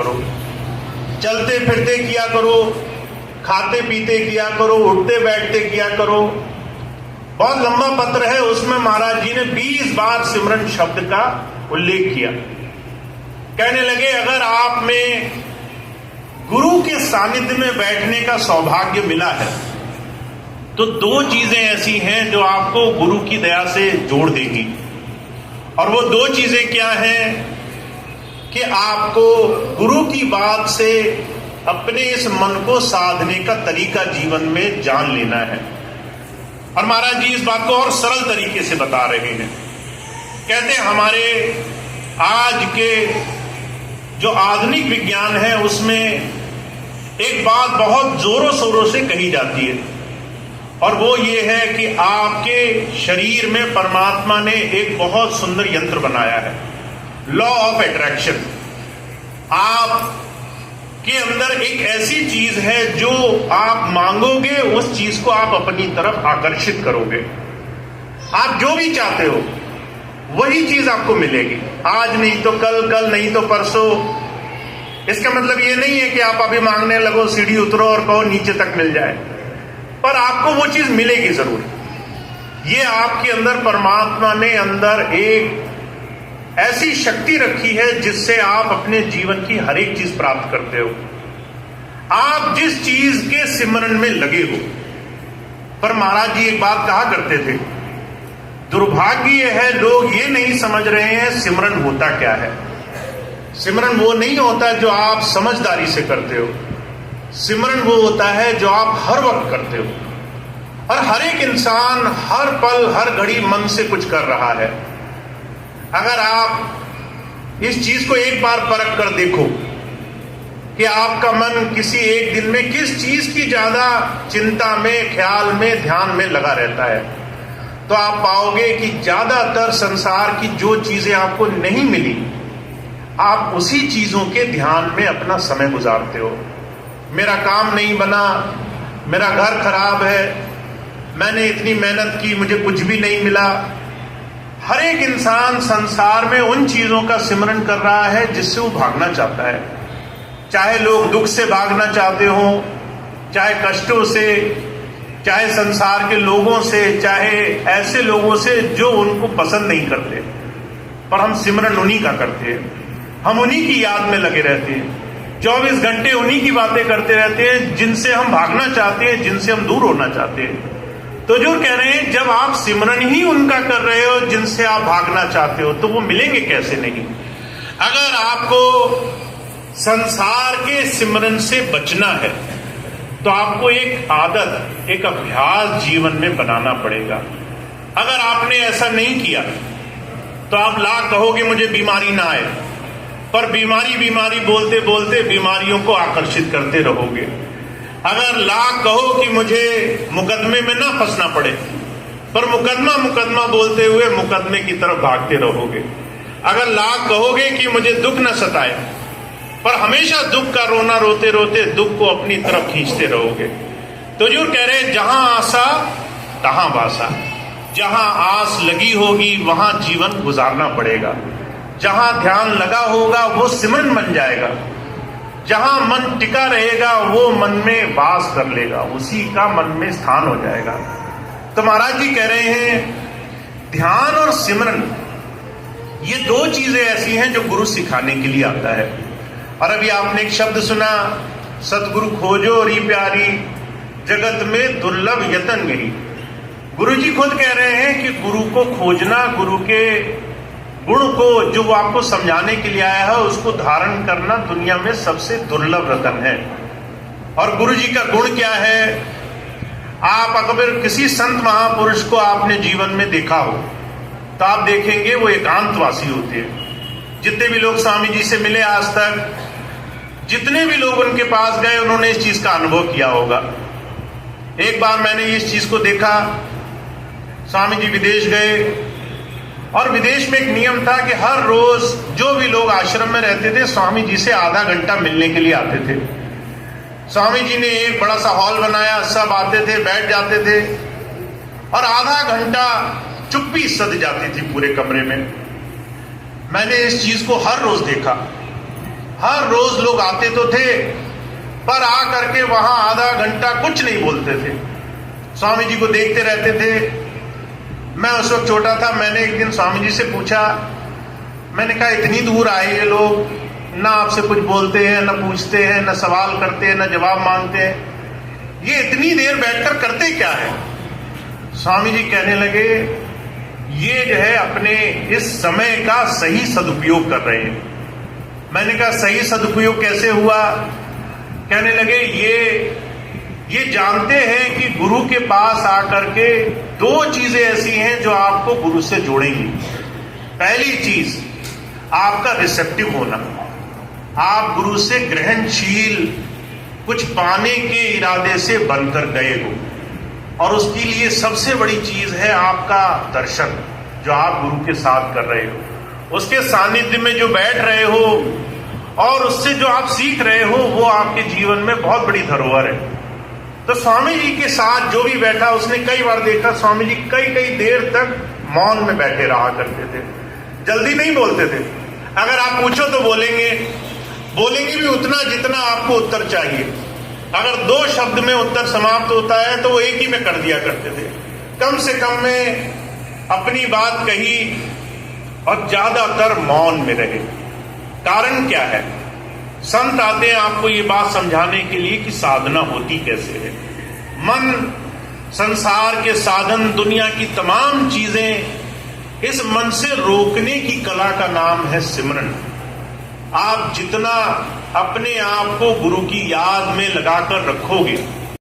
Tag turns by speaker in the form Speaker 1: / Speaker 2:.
Speaker 1: करो, चलते फिरते किया करो, खाते पीते किया करो, उठते बैठते किया करो। बहुत लंबा पत्र है, उसमें महाराज जी ने 20 बार सिमरन शब्द का उल्लेख किया। कहने लगे अगर आप में गुरु के सानिध्य में बैठने का सौभाग्य मिला है तो 2 चीजें ऐसी हैं जो आपको गुरु की दया से जोड़ देगी। और वो 2 चीजें क्या हैं कि आपको गुरु की बात से अपने इस मन को साधने का तरीका जीवन में जान लेना है। और महाराज जी इस बात को और सरल तरीके से बता रहे हैं। कहते हैं हमारे आज के जो आधुनिक विज्ञान है उसमें एक बात बहुत जोरों शोरों से कही जाती है, और वो ये है कि आपके शरीर में परमात्मा ने एक बहुत सुंदर यंत्र बनाया है, लॉ ऑफ अट्रैक्शन। आप के अंदर एक ऐसी चीज है जो आप मांगोगे उस चीज को आप अपनी तरफ आकर्षित करोगे। आप जो भी चाहते हो वही चीज आपको मिलेगी, आज नहीं तो कल, कल नहीं तो परसों। इसका मतलब ये नहीं है कि आप अभी मांगने लगो, सीढ़ी उतरो और कहो नीचे तक मिल जाए, पर आपको वो चीज मिलेगी जरूर। ये आपके अंदर परमात्मा ने अंदर एक ऐसी शक्ति रखी है जिससे आप अपने जीवन की हर एक चीज प्राप्त करते हो। आप जिस चीज के सिमरन में लगे हो। पर महाराज जी एक बात कहा करते थे, दुर्भाग्य है लोग ये नहीं समझ रहे हैं सिमरन होता क्या है। सिमरन वो नहीं होता जो आप समझदारी से करते हो, सिमरन वो होता है जो आप हर वक्त करते हो। और हर एक इंसान हर पल हर घड़ी मन से कुछ कर रहा है। अगर आप इस चीज को एक बार परख कर देखो कि आपका मन किसी एक दिन में किस चीज की ज्यादा चिंता में, ख्याल में, ध्यान में लगा रहता है, तो आप पाओगे कि ज्यादातर संसार की जो चीजें आपको नहीं मिली आप उसी चीजों के ध्यान में अपना समय गुजारते हो। मेरा काम नहीं बना, मेरा घर खराब है, मैंने इतनी मेहनत की मुझे कुछ भी नहीं मिला। हर एक इंसान संसार में उन चीजों का सिमरन कर रहा है जिससे वो भागना चाहता है। चाहे लोग दुख से भागना चाहते हो, चाहे कष्टों से, चाहे संसार के लोगों से, चाहे ऐसे लोगों से जो उनको पसंद नहीं करते, पर हम सिमरन उन्हीं का करते हैं। हम उन्हीं की याद में लगे रहते हैं, 24 घंटे उन्हीं की बातें करते रहते हैं जिनसे हम भागना चाहते हैं, जिनसे हम दूर होना चाहते हैं। तो जो कह रहे हैं जब आप सिमरन ही उनका कर रहे हो जिनसे आप भागना चाहते हो तो वो मिलेंगे कैसे नहीं। अगर आपको संसार के सिमरन से बचना है तो आपको एक आदत, एक अभ्यास जीवन में बनाना पड़ेगा। अगर आपने ऐसा नहीं किया तो आप लाख कहोगे मुझे बीमारी ना आए, पर बीमारी बीमारी बोलते बोलते बीमारियों को आकर्षित करते रहोगे। अगर लाख कहो कि मुझे मुकदमे में ना फंसना पड़े, पर मुकदमा मुकदमा बोलते हुए मुकदमे की तरफ भागते रहोगे। अगर लाख कहोगे कि मुझे दुख न सताए, पर हमेशा दुख का रोना रोते रोते दुख को अपनी तरफ खींचते रहोगे। तो जो कह रहे हैं जहां आशा तहां बासा, जहां आस लगी होगी वहां जीवन गुजारना पड़ेगा। जहां ध्यान लगा होगा वो सिमरन बन जाएगा। जहां मन टिका रहेगा वो मन में वास कर लेगा, उसी का मन में स्थान हो जाएगा। तो महाराज जी कह रहे हैं ध्यान और सिमरन ये 2 चीजें ऐसी हैं जो गुरु सिखाने के लिए आता है। और अभी आपने एक शब्द सुना, सतगुरु खोजो री प्यारी, जगत में दुर्लभ यतन गई। गुरु जी खुद कह रहे हैं कि गुरु को खोजना, गुरु के गुण को जो वो आपको समझाने के लिए आया है उसको धारण करना दुनिया में सबसे दुर्लभ रतन है। और गुरु जी का गुण क्या है? आप अगर किसी संत महापुरुष को आपने जीवन में देखा हो तो आप देखेंगे वो एकांतवासी होते हैं। जितने भी लोग स्वामी जी से मिले आज तक, जितने भी लोग उनके पास गए, उन्होंने इस चीज का अनुभव किया होगा। एक बार मैंने इस चीज को देखा, स्वामी जी विदेश गए और विदेश में एक नियम था कि हर रोज जो भी लोग आश्रम में रहते थे स्वामी जी से आधा घंटा मिलने के लिए आते थे। स्वामी जी ने एक बड़ा सा हॉल बनाया, सब आते थे, बैठ जाते थे और आधा घंटा चुप्पी सध जाती थी पूरे कमरे में। मैंने इस चीज को हर रोज देखा। हर रोज लोग आते तो थे, पर आ करके वहां आधा घंटा कुछ नहीं बोलते थे, स्वामी जी को देखते रहते थे। मैं उस वक्त छोटा था, मैंने एक दिन स्वामी जी से पूछा, मैंने कहा इतनी दूर आए ये लोग, ना आपसे कुछ बोलते हैं, ना पूछते हैं, ना सवाल करते हैं, ना जवाब मांगते हैं, ये इतनी देर बैठकर करते क्या है? स्वामी जी कहने लगे, ये जो है अपने इस समय का सही सदुपयोग कर रहे हैं। मैंने कहा सही सदुपयोग कैसे हुआ? कहने लगे ये जानते हैं कि गुरु के पास आकर के दो चीजें ऐसी हैं जो आपको गुरु से जोड़ेंगी। पहली चीज आपका रिसेप्टिव होना, आप गुरु से ग्रहणशील कुछ पाने के इरादे से बनकर गए हो, और उसके लिए सबसे बड़ी चीज है आपका दर्शन जो आप गुरु के साथ कर रहे हो, उसके सानिध्य में जो बैठ रहे हो और उससे जो आप सीख रहे हो, वो आपके जीवन में बहुत बड़ी धरोहर है। तो स्वामी जी के साथ जो भी बैठा, उसने कई बार देखा स्वामी जी कई कई देर तक मौन में बैठे रहा करते थे, जल्दी नहीं बोलते थे। अगर आप पूछो तो बोलेंगे भी उतना जितना आपको उत्तर चाहिए। अगर 2 शब्द में उत्तर समाप्त होता है तो वो एक ही में कर दिया करते थे। कम से कम में अपनी बात कही और ज्यादातर मौन में रहे। कारण क्या है? संत आते हैं आपको ये बात समझाने के लिए कि साधना होती कैसे है। मन, संसार के साधन, दुनिया की तमाम चीजें, इस मन से रोकने की कला का नाम है सिमरन। आप जितना अपने आप को गुरु की याद में लगाकर रखोगे,